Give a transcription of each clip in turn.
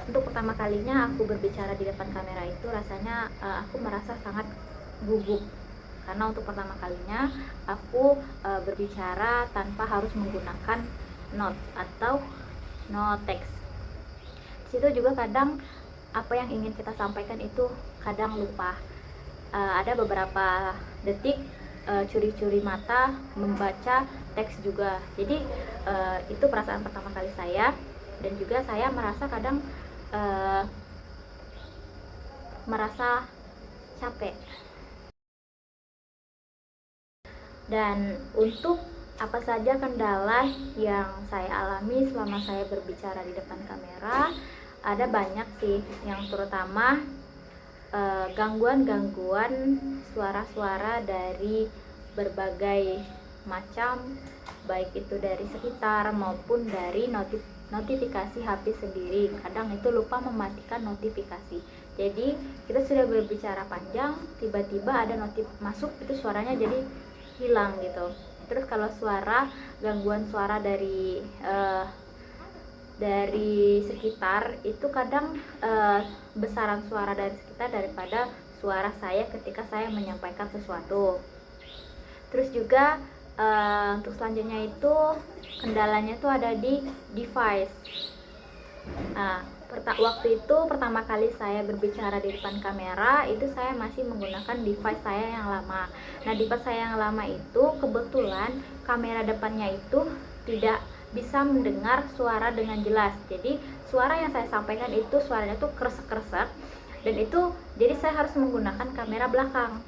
Untuk pertama kalinya aku berbicara di depan kamera itu rasanya aku merasa sangat gugup, karena untuk pertama kalinya aku berbicara tanpa harus menggunakan note atau no text. Situ juga kadang apa yang ingin kita sampaikan itu kadang lupa. Ada beberapa detik curi-curi mata membaca teks juga. Jadi itu perasaan pertama kali saya, dan juga saya merasa kadang merasa capek. Dan untuk apa saja kendala yang saya alami selama saya berbicara di depan kamera, ada banyak sih, yang terutama gangguan-gangguan suara-suara dari berbagai macam, baik itu dari sekitar maupun dari notifikasi HP sendiri. Kadang itu lupa mematikan notifikasi, jadi kita sudah berbicara panjang, tiba-tiba ada notif masuk, itu suaranya jadi hilang gitu. Terus kalau gangguan suara dari sekitar itu kadang besaran suara dari sekitar daripada suara saya ketika saya menyampaikan sesuatu. Terus juga untuk selanjutnya itu kendalanya itu ada di device. Waktu itu pertama kali saya berbicara di depan kamera itu saya masih menggunakan device saya yang lama. Nah, device saya yang lama itu kebetulan kamera depannya itu tidak bisa mendengar suara dengan jelas. Jadi suara yang saya sampaikan itu suaranya tuh kresek-kresek, dan itu jadi saya harus menggunakan kamera belakang.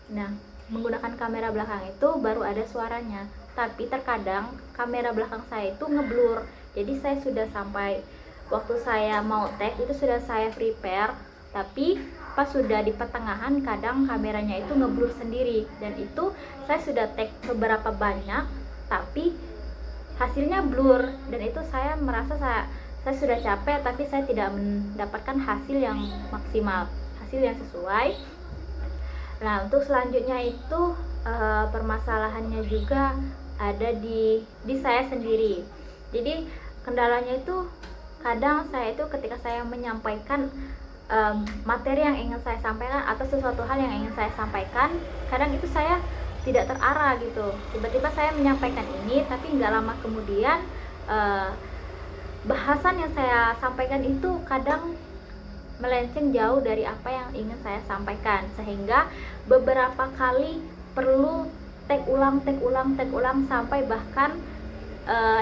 Nah, menggunakan kamera belakang itu baru ada suaranya, tapi terkadang kamera belakang saya itu ngeblur. Jadi saya sudah sampai waktu saya mau tag itu sudah saya prepare, tapi pas sudah di pertengahan kadang kameranya itu ngeblur sendiri, dan itu saya sudah tag beberapa banyak tapi hasilnya blur, dan itu saya merasa saya sudah capek tapi saya tidak mendapatkan hasil yang maksimal, hasil yang sesuai. Nah, untuk selanjutnya itu permasalahannya juga ada di saya sendiri. Jadi kendalanya itu kadang saya itu ketika saya menyampaikan materi yang ingin saya sampaikan atau sesuatu hal yang ingin saya sampaikan, kadang itu saya tidak terarah gitu. Tiba-tiba saya menyampaikan ini, tapi nggak lama kemudian bahasan yang saya sampaikan itu kadang melenceng jauh dari apa yang ingin saya sampaikan, sehingga beberapa kali perlu take ulang sampai bahkan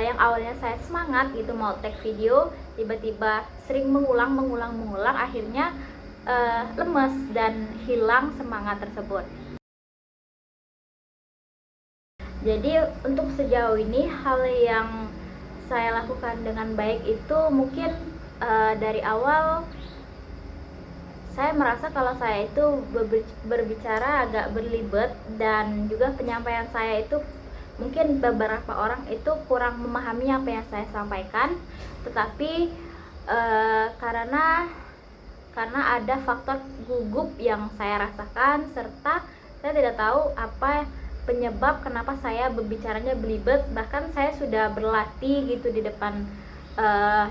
yang awalnya saya semangat gitu mau take video, tiba-tiba sering mengulang, akhirnya lemes dan hilang semangat tersebut. Jadi untuk sejauh ini hal yang saya lakukan dengan baik itu mungkin dari awal saya merasa kalau saya itu berbicara agak berlibet, dan juga penyampaian saya itu mungkin beberapa orang itu kurang memahami apa yang saya sampaikan. Tetapi karena ada faktor gugup yang saya rasakan, serta saya tidak tahu apa penyebab kenapa saya berbicaranya belibet. Bahkan saya sudah berlatih gitu di depan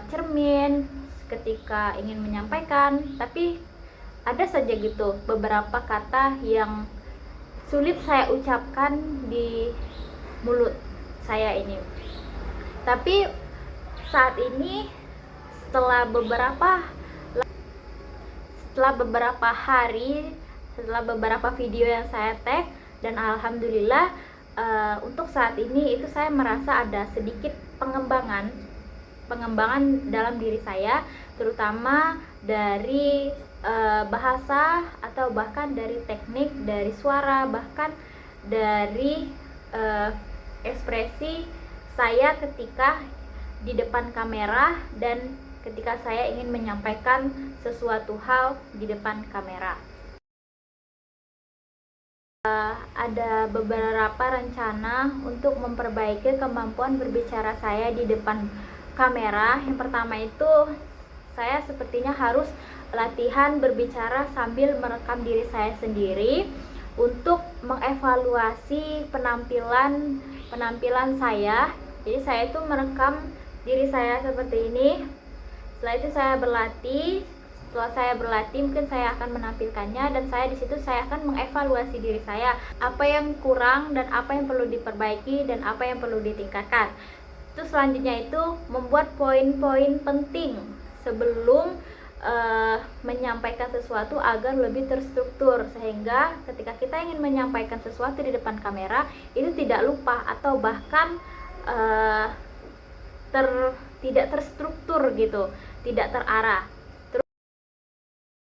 cermin ketika ingin menyampaikan, tapi ada saja gitu beberapa kata yang sulit saya ucapkan di mulut saya ini. Tapi saat ini setelah beberapa hari, setelah beberapa video yang saya tag, dan alhamdulillah untuk saat ini itu saya merasa ada sedikit pengembangan dalam diri saya, terutama dari bahasa, atau bahkan dari teknik, dari suara, bahkan dari ekspresi saya ketika di depan kamera dan ketika saya ingin menyampaikan sesuatu hal di depan kamera. Ada beberapa rencana untuk memperbaiki kemampuan berbicara saya di depan kamera. Yang pertama itu saya sepertinya harus latihan berbicara sambil merekam diri saya sendiri untuk mengevaluasi penampilan saya. Jadi saya itu merekam diri saya seperti ini, Setelah itu saya berlatih. Setelah saya berlatih, mungkin saya akan menampilkannya, dan saya di situ saya akan mengevaluasi diri saya, apa yang kurang dan apa yang perlu diperbaiki dan apa yang perlu ditingkatkan. Terus selanjutnya itu membuat poin-poin penting sebelum menyampaikan sesuatu agar lebih terstruktur, sehingga ketika kita ingin menyampaikan sesuatu di depan kamera itu tidak lupa atau bahkan tidak terstruktur gitu, tidak terarah.